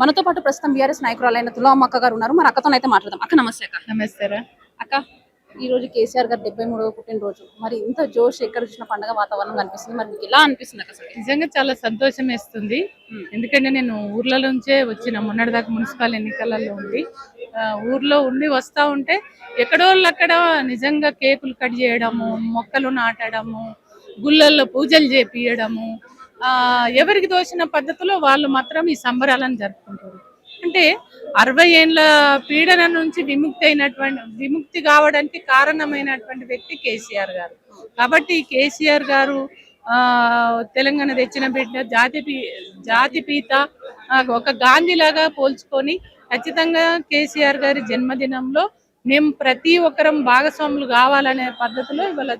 మనతో పాటు ప్రస్తుతం బీఆర్ఎస్ నాయకురాలైన తులమ్మ అక్క గారు ఉన్నారు. మరి అక్కతోనైతే మాట్లాడదాం. అక్క నమస్తే అక్క. నమస్తే. అక్క ఈ రోజు కేసీఆర్ గారు 73వ పుట్టినరోజు. మరి ఇంత జోష్ ఎక్కడ చూసిన పండుగ వాతావరణం కనిపిస్తుంది. మరి మీకు ఎలా అనిపిస్తుంది అక్క? నిజంగా చాలా సంతోషం వేస్తుంది. ఎందుకంటే నేను ఊర్ల నుంచే వచ్చిన మొన్నటిదాకా మున్సిపల్ ఎన్నికలలో ఉండి ఊర్లో ఉండి వస్తా ఉంటే ఎక్కడోళ్ళక్కడ నిజంగా కేకులు కట్ చేయడము, మొక్కలు నాటడము, గుళ్ళల్లో పూజలు చేపియడము, ఎవరికి దోచిన పద్ధతిలో వాళ్ళు మాత్రం ఈ సంబరాలను జరుపుకుంటారు. అంటే 60 ఏళ్ళ పీడన నుంచి విముక్తి కావడానికి కారణమైనటువంటి వ్యక్తి కేసీఆర్ గారు. కాబట్టి కేసీఆర్ గారు తెలంగాణ తెచ్చిన బిడ్డ, జాతిపీత, ఒక గాంధీ లాగా పోల్చుకొని ఖచ్చితంగా కేసీఆర్ గారి జన్మదినంలో మేము ప్రతి ఒక్కరం భాగస్వాములు కావాలనే పద్ధతిలో ఇవాళ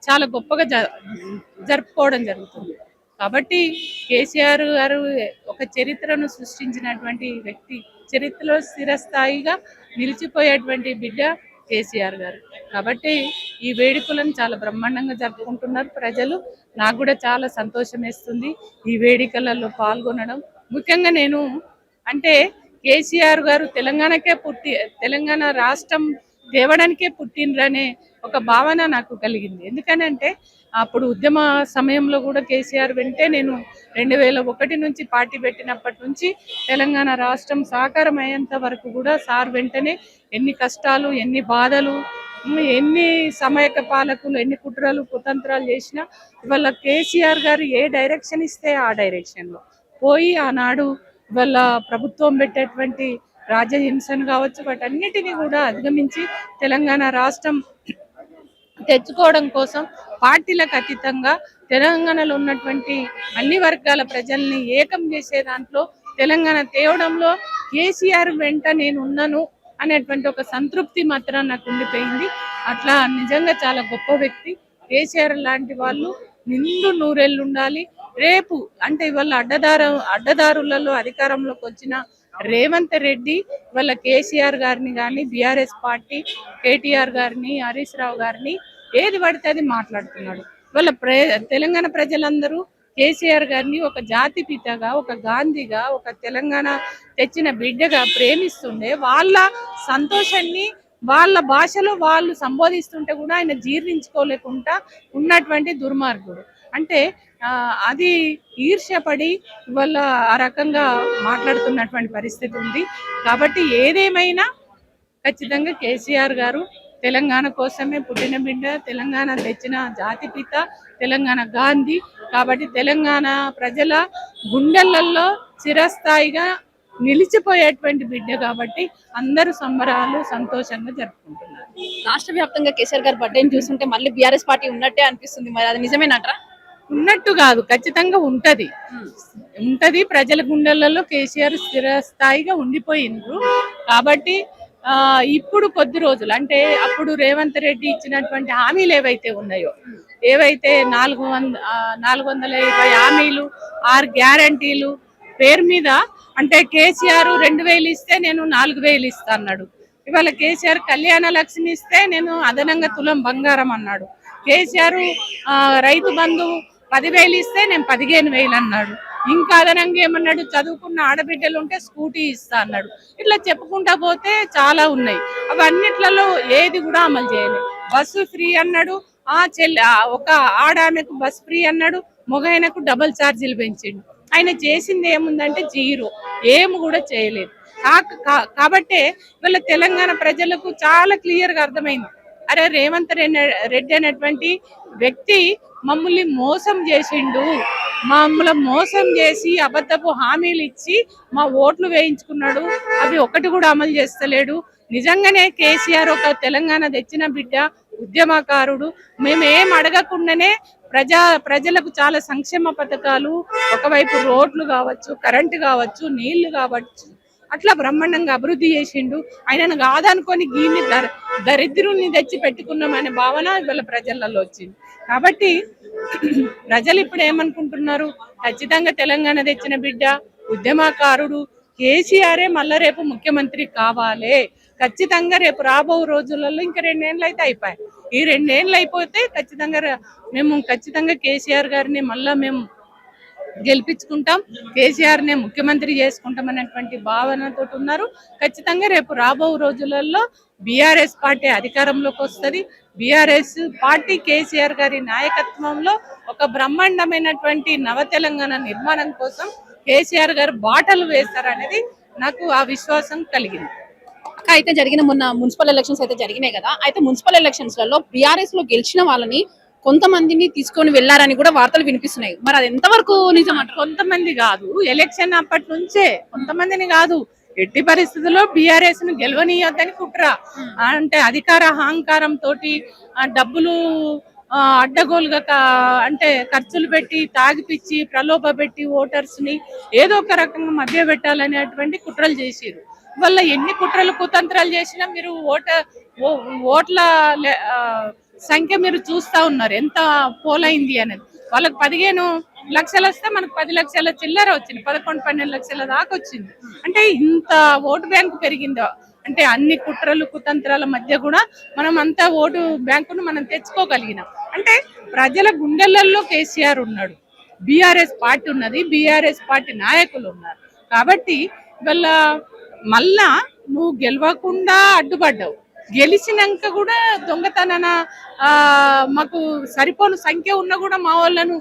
చాలా గొప్పగా జరుపుకోవడం జరుగుతుంది. కాబట్టి కేసీఆర్ గారు ఒక చరిత్రను సృష్టించినటువంటి వ్యక్తి, చరిత్రలో స్థిరస్థాయిగా నిలిచిపోయేటువంటి బిడ్డ కేసీఆర్ గారు. కాబట్టి ఈ వేడుకలను చాలా బ్రహ్మాండంగా జరుపుకుంటున్నారు ప్రజలు. నాకు కూడా చాలా సంతోషం వేస్తుంది ఈ వేడుకలలో పాల్గొనడం. ముఖ్యంగా నేను అంటే కేసీఆర్ గారు తెలంగాణ రాష్ట్రం తేవడానికే పుట్టినరనే ఒక భావన నాకు కలిగింది. ఎందుకనంటే అప్పుడు ఉద్యమ సమయంలో కూడా కేసీఆర్ వెంటే నేను 2001 నుంచి పార్టీ పెట్టినప్పటి నుంచి తెలంగాణ రాష్ట్రం సాకారం అయ్యేంత వరకు కూడా సార్ వెంటనే ఎన్ని కష్టాలు, ఎన్ని బాధలు, ఎన్ని సమయక పాలకులు, ఎన్ని కుట్రలు కుతంత్రాలు చేసినా ఇవాళ కేసీఆర్ గారు ఏ డైరెక్షన్ ఇస్తే ఆ డైరెక్షన్లో పోయి ఆనాడు ఇవాళ ప్రభుత్వం పెట్టేటువంటి రాజ్యహింసను కావచ్చు, వాటన్నిటినీ కూడా అధిగమించి తెలంగాణ రాష్ట్రం తెచ్చుకోవడం కోసం పార్టీలకు అతీతంగా తెలంగాణలో ఉన్నటువంటి అన్ని వర్గాల ప్రజల్ని ఏకం చేసే దాంట్లో తెలంగాణ తేవడంలో కేసీఆర్ వెంట నేను ఉన్నాను అనేటువంటి ఒక సంతృప్తి మాత్రం నాకు ఉండిపోయింది. అట్లా నిజంగా చాలా గొప్ప వ్యక్తి కేసీఆర్ లాంటి వాళ్ళు నిండు నూరేళ్ళు ఉండాలి. రేపు అంటే ఇవాళ అడ్డదారులలో అధికారంలోకి వచ్చిన రేవంత్ రెడ్డి వాళ్ళ కేసీఆర్ గారిని కానీ, బీఆర్ఎస్ పార్టీ కేటీఆర్ గారిని, హరీష్ రావు గారిని ఏది పడితే అది మాట్లాడుతున్నాడు. వాళ్ళ తెలంగాణ ప్రజలందరూ కేసీఆర్ గారిని ఒక జాతిపితగా, ఒక గాంధీగా, ఒక తెలంగాణ తెచ్చిన బిడ్డగా ప్రేమిస్తుండే వాళ్ళ సంతోషాన్ని వాళ్ళ భాషలో వాళ్ళు సంబోధిస్తుంటే కూడా ఆయన జీర్ణించుకోలేకుండా ఉన్నటువంటి దుర్మార్గుడు. అంటే అది ఈర్ష్యపడి వాళ్ళ ఆ రకంగా మాట్లాడుతున్నటువంటి పరిస్థితి ఉంది. కాబట్టి ఏదేమైనా ఖచ్చితంగా కేసీఆర్ గారు తెలంగాణ కోసమే పుట్టిన బిడ్డ, తెలంగాణ తెచ్చిన జాతిపిత, తెలంగాణ గాంధీ. కాబట్టి తెలంగాణ ప్రజల గుండెలలో చిరస్థాయిగా నిలిచిపోయేటువంటి బిడ్డ. కాబట్టి అందరూ సంబరాలు సంతోషంగా జరుపుకుంటున్నారు. రాష్ట్ర వ్యాప్తంగా కేసీఆర్ గారి బర్త్డేని చూస్తుంటే మళ్ళీ బీఆర్ఎస్ పార్టీ ఉన్నట్టే అనిపిస్తుంది. మరి అది నిజమేనంటారా? ఉన్నట్టు కాదు, ఖచ్చితంగా ఉంటది. ప్రజల గుండెలలో కేసీఆర్ స్థిరస్థాయిగా ఉండిపోయిండ్రు. కాబట్టి ఇప్పుడు కొద్ది రోజులు అంటే అప్పుడు రేవంత్ రెడ్డి ఇచ్చినటువంటి హామీలు ఏవైతే ఉన్నాయో, ఏవైతే 420 హామీలు, 6 గ్యారంటీలు పేరు మీద అంటే కేసీఆర్ 2000 ఇస్తే నేను 4000 ఇస్తా అన్నాడు. ఇవాళ కేసీఆర్ కళ్యాణ లక్ష్మి ఇస్తే నేను అదనంగా తులం బంగారం అన్నాడు. కేసీఆర్ రైతు బంధు 10,000 ఇస్తే నేను 15,000 అన్నాడు. ఇంకా అదనంగా ఏమన్నాడు, చదువుకున్న ఆడబిడ్డలు ఉంటే స్కూటీ ఇస్తా అన్నాడు. ఇట్లా చెప్పుకుంటా పోతే చాలా ఉన్నాయి. అవన్నిట్లలో ఏది కూడా అమలు చేయలేదు. బస్సు ఫ్రీ అన్నాడు, ఒక ఆడామెకు బస్ ఫ్రీ అన్నాడు, మొగైనకు డబుల్ ఛార్జీలు పెంచిండు. ఆయన చేసింది ఏముందంటే జీరో, ఏమి కూడా చేయలేదు. కాబట్టే వీళ్ళ తెలంగాణ ప్రజలకు చాలా క్లియర్గా అర్థమైంది, అరే రేవంత్ రెడ్డి అనేటువంటి వ్యక్తి మమ్మల్ని మోసం చేసిండు, మమ్మల్ని మోసం చేసి అబద్ధపు హామీలు ఇచ్చి మా ఓట్లు వేయించుకున్నాడు, అవి ఒకటి కూడా అమలు చేస్తలేడు. నిజంగానే కేసీఆర్ ఒక తెలంగాణ తెచ్చిన బిడ్డ, ఉద్యమకారుడు. మేమేం అడగకుండానే ప్రజలకు చాలా సంక్షేమ పథకాలు, ఒకవైపు రోడ్లు కావచ్చు, కరెంటు కావచ్చు, నీళ్లు కావచ్చు, అట్లా బ్రహ్మాండంగా అభివృద్ధి చేసిండు. ఆయనను కాదనుకొని గీని దరిద్రుల్ని తెచ్చి పెట్టుకున్నామనే భావన ఇవాళ ప్రజలలో వచ్చింది. కాబట్టి ప్రజలు ఇప్పుడు ఏమనుకుంటున్నారు, ఖచ్చితంగా తెలంగాణ తెచ్చిన బిడ్డ, ఉద్యమకారుడు కేసీఆరే మళ్ళా రేపు ముఖ్యమంత్రి కావాలి. ఖచ్చితంగా రేపు రాబో రోజులలో ఇంకా 2 ఏళ్ళు అయితే అయిపోయాయి. ఈ 2 ఏళ్ళు అయిపోతే ఖచ్చితంగా కేసీఆర్ గారిని మళ్ళా మేము గెలిపించుకుంటాం, కేసీఆర్ నే ముఖ్యమంత్రి చేసుకుంటాం అనేటువంటి భావనతో ఉన్నారు. ఖచ్చితంగా రేపు రాబో రోజులలో బీఆర్ఎస్ పార్టీ అధికారంలోకి వస్తుంది. బీఆర్ఎస్ పార్టీ కేసీఆర్ గారి నాయకత్వంలో ఒక బ్రహ్మాండమైనటువంటి నవ తెలంగాణ నిర్మాణం కోసం కేసీఆర్ గారు బాటలు వేస్తారనేది నాకు ఆ విశ్వాసం కలిగింది. అక్క, అయితే జరిగిన మొన్న మున్సిపల్ ఎలక్షన్స్ అయితే జరిగినాయి కదా, అయితే మున్సిపల్ ఎలక్షన్స్ లలో బీఆర్ఎస్ లో గెలిచిన వాళ్ళని కొంతమందిని తీసుకొని వెళ్లారని కూడా వార్తలు వినిపిస్తున్నాయి. మరి అది ఎంతవరకు నిజం అంటారు? కొంతమంది కాదు, ఎలక్షన్ అప్పటి నుంచే కొంతమందిని కాదు, ఎట్టి పరిస్థితుల్లో బీఆర్ఎస్ ను గెలవనీయొద్దని కుట్ర. అంటే అధికార అహంకారం తోటి డబ్బులు అడ్డగోలుగా అంటే ఖర్చులు పెట్టి తాగిపిచ్చి ప్రలోభ పెట్టి ఓటర్స్ ని ఏదో ఒక రకంగా మధ్య పెట్టాలనేటువంటి కుట్రలు చేసిరు. వల్ల ఎన్ని కుట్రలు కుతంత్రాలు చేసినా మీరు ఓట్ల సంఖ్య మీరు చూస్తా ఉన్నారు ఎంత పోలైంది అనేది. వాళ్ళకి 15 లక్షలు వస్తే మనకు 10 లక్షల చిల్లర వచ్చింది, 11-12 లక్షల దాకా వచ్చింది. అంటే ఇంత ఓటు బ్యాంకు పెరిగిందో అంటే అన్ని కుట్రలు కుతంత్రాల మధ్య కూడా మనం అంతా ఓటు బ్యాంకును మనం తెచ్చుకోగలిగినాం. అంటే ప్రజల గుండెలలో కేసీఆర్ ఉన్నాడు, బీఆర్ఎస్ పార్టీ ఉన్నది, బీఆర్ఎస్ పార్టీ నాయకులు ఉన్నారు. కాబట్టి వాళ్ళ మళ్ళా నువ్వు గెలవకుండా అడ్డుపడ్డావు, గెలిచినాక కూడా దొంగతన మాకు సరిపోను సంఖ్య ఉన్నా కూడా మా వాళ్ళను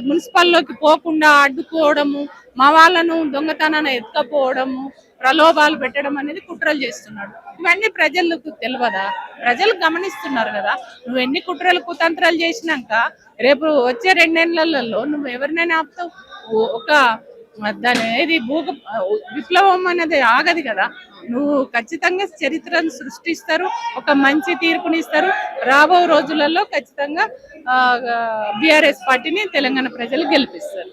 మున్సిపల్లోకి పోకుండా అడ్డుకోవడము, మా వాళ్ళను దొంగతనాన్ని ఎత్తుకపోవడము, ప్రలోభాలు పెట్టడం అనేది కుట్రలు చేస్తున్నాడు. ఇవన్నీ ప్రజలకు తెలియదా? ప్రజలు గమనిస్తున్నారు కదా. నువ్వు ఎన్ని కుట్రలు కుతంత్రాలు చేసినాక రేపు వచ్చే 2 నెలలలో నువ్వు ఎవరినైనా ఆపుతావు? ఒక దాని ఏది విప్లవం అనేది ఆగదు కదా. నువ్వు ఖచ్చితంగా చరిత్రను సృష్టిస్తారు, ఒక మంచి తీర్పునిస్తారు. రాబో రోజులలో ఖచ్చితంగా బీఆర్ఎస్ పార్టీని తెలంగాణ ప్రజలు గెలిపిస్తారు.